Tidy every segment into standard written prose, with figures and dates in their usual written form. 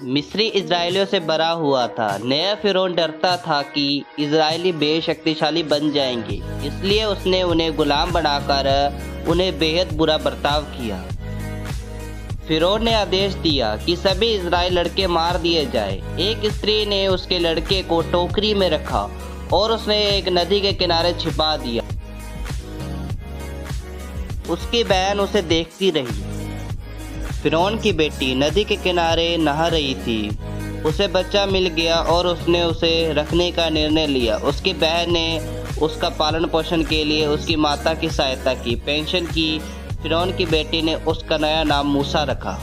मिस्री इजरायलियों से बरा हुआ था। नया फिरौन डरता था कि इजरायली बेशक्तिशाली बन जाएंगे, इसलिए उसने उन्हें गुलाम बनाकर उन्हें बेहद बुरा बर्ताव किया। फिरौन ने आदेश दिया कि सभी इजराइल लड़के मार दिए जाए। एक स्त्री ने उसके लड़के को टोकरी में रखा और उसने एक नदी के किनारे छिपा दिया। उसकी बहन उसे देखती रही। फिरौन की बेटी नदी के किनारे नहा रही थी। उसे बच्चा मिल गया और उसने उसे रखने का निर्णय लिया। उसकी बहन ने उसका पालन पोषण के लिए उसकी माता की सहायता की, पेंशन की। फिरौन की बेटी ने उसका नया नाम मूसा रखा।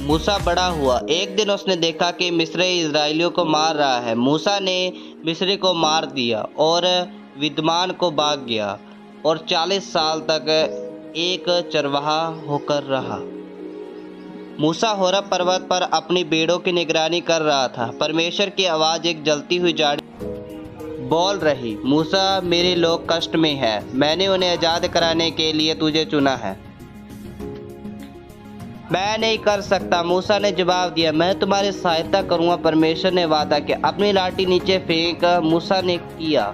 मूसा बड़ा हुआ। एक दिन उसने देखा कि मिस्री इजरायलियों को मार रहा है। मूसा ने मिस्री को मार दिया और विद्यमान को भाग गया और 40 साल तक एक चरवाहा होकर रहा। मूसा होरब पर्वत पर अपनी भेड़ों की निगरानी कर रहा था। परमेश्वर की आवाज़ एक जलती हुई झाड़ी बोल रही, मूसा, मेरे लोग कष्ट में हैं। मैंने उन्हें आज़ाद कराने के लिए तुझे चुना है। मैं नहीं कर सकता, मूसा ने जवाब दिया। मैं तुम्हारी सहायता करूंगा, परमेश्वर ने वादा किया। अपनी लाठी नीचे फेंक मूसा ने किया।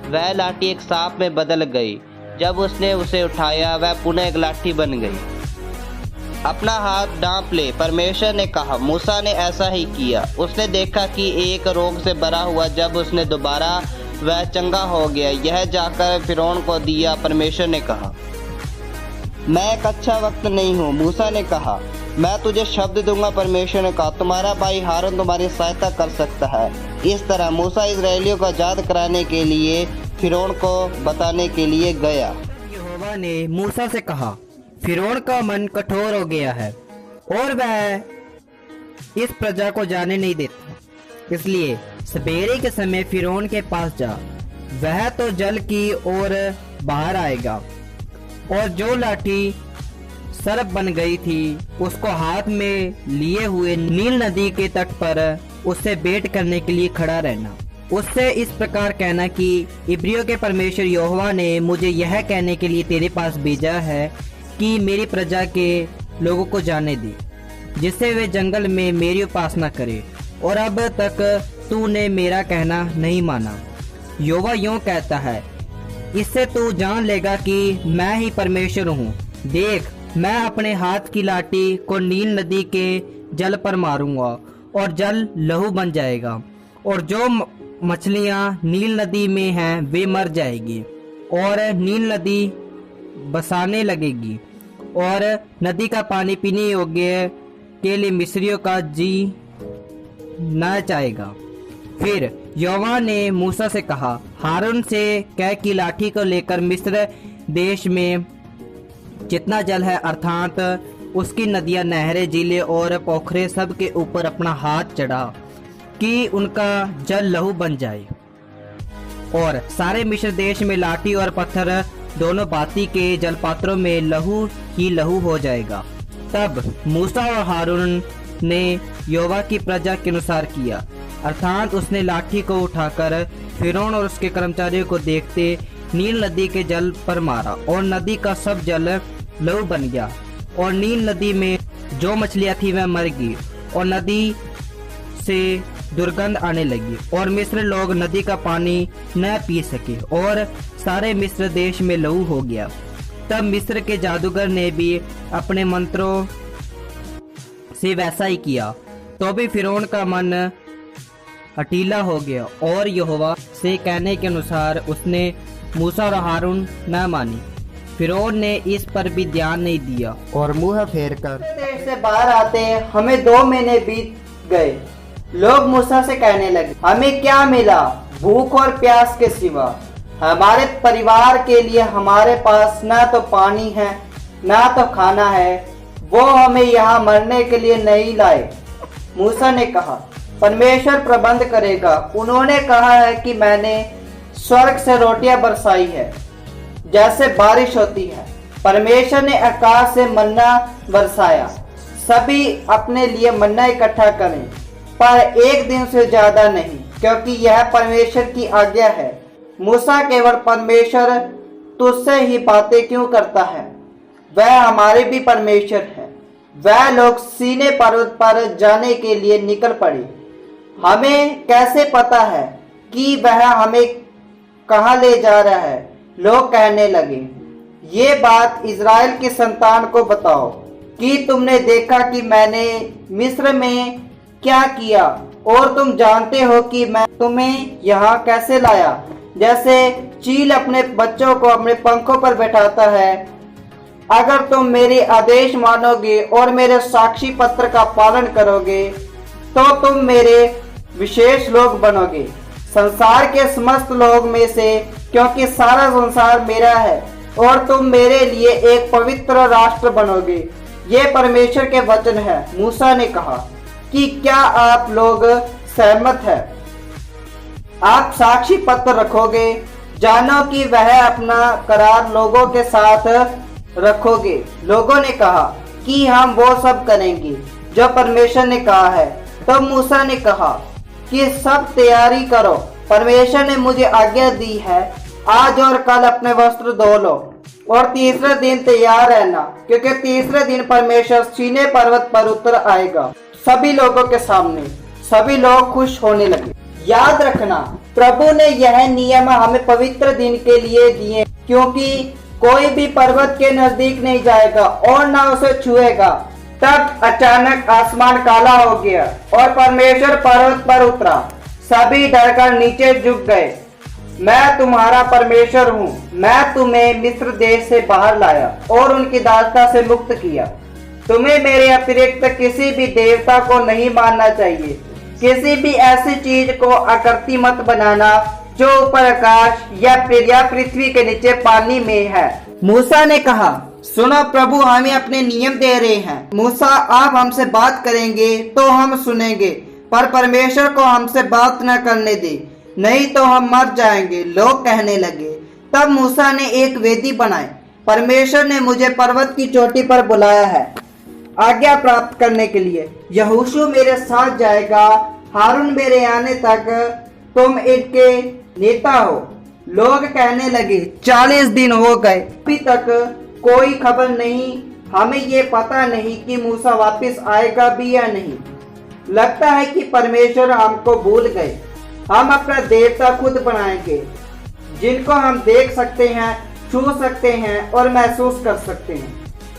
वह लाठी एक सांप में बदल गई। जब उसने उसे उठाया, वह पुनः एक लाठी बन गई। अपना हाथ ढांप ले, परमेश्वर ने कहा। मूसा ने ऐसा ही किया। उसने देखा कि एक रोग से भरा हुआ। जब उसने दोबारा, वह चंगा हो गया। यह जाकर फिरौन को दिया। परमेश्वर ने कहा, मैं एक अच्छा वक्त नहीं हूँ। मूसा ने कहा, मैं तुझे शब्द दूंगा। परमेश्वर ने कहा, तुम्हारा भाई हारून तुम्हारी सहायता कर सकता है। इस तरह मूसा इजरायलियों को आजाद कराने के लिए फिरौन को बताने के लिए गया। यहोवा ने मूसा से कहा, फिरौन का मन कठोर हो गया है और वह इस प्रजा को जाने नहीं देता। इसलिए सवेरे के समय फिरौन के पास जा। वह तो जल की ओर बाहर आएगा और जो लाठी सर्प बन गई थी उसको हाथ में लिए हुए नील नदी के तट पर उससे भेंट करने के लिए खड़ा रहना। उससे इस प्रकार कहना कि इब्रियों के परमेश्वर यहोवा ने मुझे यह कहने के लिए तेरे पास भेजा है कि मेरी प्रजा के लोगों को जाने दे, जिससे वे जंगल में मेरी उपासना करें। और अब तक तूने मेरा कहना नहीं माना। यहोवा यूं कहता है, इससे तू जान लेगा कि मैं ही परमेश्वर हूँ। देख, मैं अपने हाथ की लाठी को नील नदी के जल पर मारूंगा और जल लहू बन जाएगा, और जो मछलियाँ नील नदी में हैं वे मर जाएगी और नील नदी बसाने लगेगी और नदी का पानी पीने योग्य के लिए मिस्रियों का जी न चाहेगा। फिर यहोवा ने मूसा से कहा, हारून से कह कि लाठी को लेकर मिस्र देश में जितना जल है, अर्थात उसकी नदियां, नहरें, झीलें और पोखरे सब के ऊपर अपना हाथ चढ़ा कि उनका जल लहू बन जाए। और सारे मिस्र देश में लाठी और पत्थर दोनों भांति के जलपात्रों में लहू ही लहू हो जाएगा। तब मूसा और हारून ने यहोवा की प्रजा के अनुसार किया, अर्थात उसने लाठी को उठाकर फिरौन और उसके कर्मचारियों को देखते नील नदी के जल पर मारा और नदी का सब जल लहू बन गया और नील नदी में जो मछलियां थी वह मर गई और नदी से दुर्गंध आने लगी और मिस्र लोग नदी का पानी न पी सके और सारे मिस्र देश में लहू हो गया। तब मिस्र के जादूगर ने भी अपने मंत्रों से वैसा ही किया। तो भी फिरौन का मन हठीला हो गया और यहोवा से कहने के अनुसार उसने मूसा और हारून न मानी। फिरौन ने इस पर भी ध्यान नहीं दिया और मुंह फेर कर देश से बाहर आते हमें 2 महीने बीत गए। लोग मूसा से कहने लगे, हमें क्या मिला भूख और प्यास के सिवा? हमारे परिवार के लिए हमारे पास ना तो पानी है ना तो खाना है। वो हमें यहाँ मरने के लिए नहीं लाए। मूसा ने कहा, परमेश्वर प्रबंध करेगा। उन्होंने कहा है कि मैंने स्वर्ग से रोटियां बरसाई है जैसे बारिश होती है। परमेश्वर ने आकाश से मन्ना बरसाया। सभी अपने लिए मन्ना इकट्ठा करें, पर एक दिन से ज्यादा नहीं, क्योंकि यह परमेश्वर की आज्ञा है। मूसा, केवल परमेश्वर तुझसे ही बातें क्यों करता है? वह हमारे भी परमेश्वर है। वह लोग सीने पर्वत पर जाने के लिए निकल पड़े। हमें कैसे पता है कि वह हमें कहाँ ले जा रहा है? लोग कहने लगे, ये बात इज़राइल की संतान को बताओ कि तुमने देखा कि मैंने मिस्र में क्या किया, और तुम जानते हो कि मैं तुम्हें यहाँ कैसे लाया। जैसे चील अपने बच्चों को अपने पंखों पर बैठाता है, अगर तुम मेरे आदेश मानोगे और मेरे साक्षी पत्र का पालन करोगे तो तुम मेरे विशेष लोग बनोगे संसार के समस्त लोग में से, क्योंकि सारा संसार मेरा है, और तुम मेरे लिए एक पवित्र राष्ट्र बनोगे। ये परमेश्वर के वचन है। मूसा ने कहा कि क्या आप लोग सहमत हैं? आप साक्षी पत्र रखोगे, जानो कि वह अपना करार लोगों के साथ रखोगे। लोगों ने कहा कि हम वो सब करेंगे जो परमेश्वर ने कहा है। तब मूसा ने कहा कि सब तैयारी करो, परमेश्वर ने मुझे आज्ञा दी है, आज और कल अपने वस्त्र धो लो और तीसरे दिन तैयार रहना, क्योंकि तीसरे दिन परमेश्वर सीने पर्वत पर उतर आएगा सभी लोगों के सामने। सभी लोग खुश होने लगे। याद रखना, प्रभु ने यह नियम हमें पवित्र दिन के लिए दिए, क्योंकि कोई भी पर्वत के नजदीक नहीं जाएगा और ना उसे छुएगा। तब अचानक आसमान काला हो गया और परमेश्वर पर्वत पर उतरा। सभी डरकर नीचे झुक गए। मैं तुम्हारा परमेश्वर हूँ, मैं तुम्हें मिस्र देश से बाहर लाया और उनकी दासता से मुक्त किया। तुम्हें मेरे अतिरिक्त किसी भी देवता को नहीं मानना चाहिए। किसी भी ऐसी चीज को आकृति मत बनाना जो ऊपर आकाश या पृथ्वी के नीचे पानी में है। मूसा ने कहा, सुनो, प्रभु हमें अपने नियम दे रहे हैं। मूसा, आप हमसे बात करेंगे तो हम सुनेंगे, पर परमेश्वर को हमसे बात न करने दे, नहीं तो हम मर जाएंगे। लोग कहने लगे। तब मूसा ने एक वेदी बनाई। परमेश्वर ने मुझे पर्वत की चोटी पर बुलाया है आज्ञा प्राप्त करने के लिए। यहोशू मेरे साथ जाएगा, हारून मेरे आने तक तुम इनके नेता हो। लोग कहने लगे, 40 दिन हो गए, अभी तक कोई खबर नहीं। हमें ये पता नहीं कि मूसा वापस आएगा भी या नहीं। लगता है कि परमेश्वर हमको भूल गए। हम अपना देवता खुद बनाएंगे, जिनको हम देख सकते हैं, छू सकते हैं और महसूस कर सकते हैं।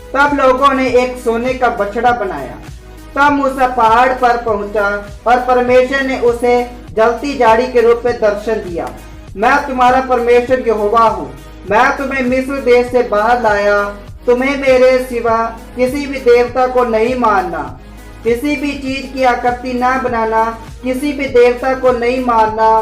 तब लोगों ने एक सोने का बछड़ा बनाया। तब मूसा पहाड़ पर पहुंचा और परमेश्वर ने उसे जलती झाड़ी के रूप में दर्शन दिया। मैं तुम्हारा परमेश्वर यहोवा हूँ, मैं तुम्हें मिस्र देश से बाहर लाया। तुम्हें मेरे सिवा किसी भी देवता को नहीं मानना, किसी भी चीज की आकृति न बनाना, किसी भी देवता को नहीं मानना,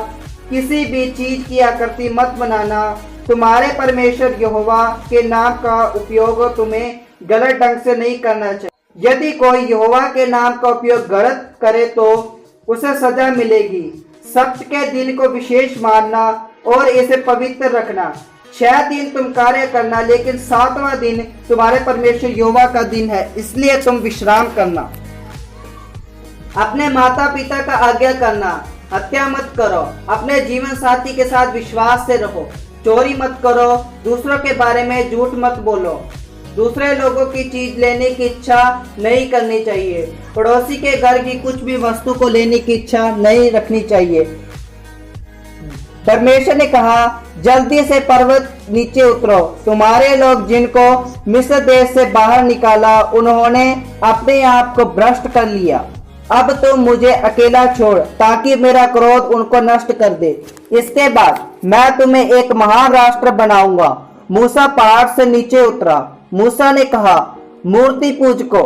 किसी भी चीज की आकृति मत बनाना। तुम्हारे परमेश्वर यहोवा के नाम का उपयोग तुम्हें गलत ढंग से नहीं करना चाहिए। यदि कोई यहोवा के नाम का उपयोग गलत करे तो उसे सजा मिलेगी। सप्त के दिन को विशेष मानना और इसे पवित्र रखना। 6 दिन तुम कार्य करना, लेकिन 7वां दिन तुम्हारे परमेश्वर यहोवा का दिन है, इसलिए तुम विश्राम करना। अपने माता पिता का आज्ञा करना, हत्या मत करो, अपने जीवन साथी के साथ विश्वास से रहो, चोरी मत करो, दूसरों के बारे में झूठ मत बोलो, दूसरे लोगों की चीज लेने की इच्छा नहीं करनी चाहिए, पड़ोसी के घर की कुछ भी वस्तु को लेने की इच्छा नहीं रखनी चाहिए। परमेश्वर ने कहा, जल्दी से पर्वत नीचे उतरो। तुम्हारे लोग जिनको मिस्र देश से बाहर निकाला, उन्होंने अपने आप को भ्रष्ट कर लिया। अब तुम मुझे अकेला छोड़, ताकि मेरा क्रोध उनको नष्ट कर दे। इसके बाद मैं तुम्हें एक महान राष्ट्र बनाऊंगा। मूसा पहाड़ से नीचे उतरा। मूसा ने कहा, मूर्ति पूजको,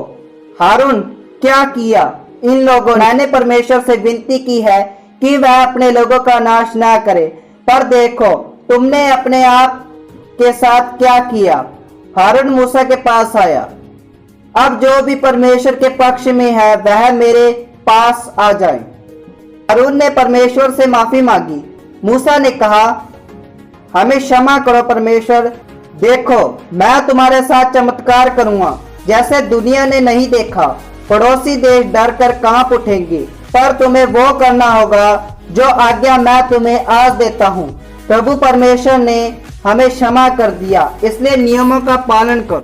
हारून, क्या किया इन लोगों? मैंने परमेश्वर से विनती की है कि वह अपने लोगों का नाश ना करे, पर देखो तुमने अपने आप के साथ क्या किया। हारून मूसा के पास आया। अब जो भी परमेश्वर के पक्ष में है वह मेरे पास आ जाए। हारून ने परमेश्वर से माफी मांगी। मूसा ने कहा, हमें क्षमा करो परमेश्वर, देखो मैं तुम्हारे साथ चमत्कार करूंगा जैसे दुनिया ने नहीं देखा। पड़ोसी देश डर कर कांप उठेंगे, पर तुम्हें वो करना होगा जो आज्ञा मैं तुम्हें आज देता हूँ। प्रभु परमेश्वर ने हमें क्षमा कर दिया, इसलिए नियमों का पालन करो।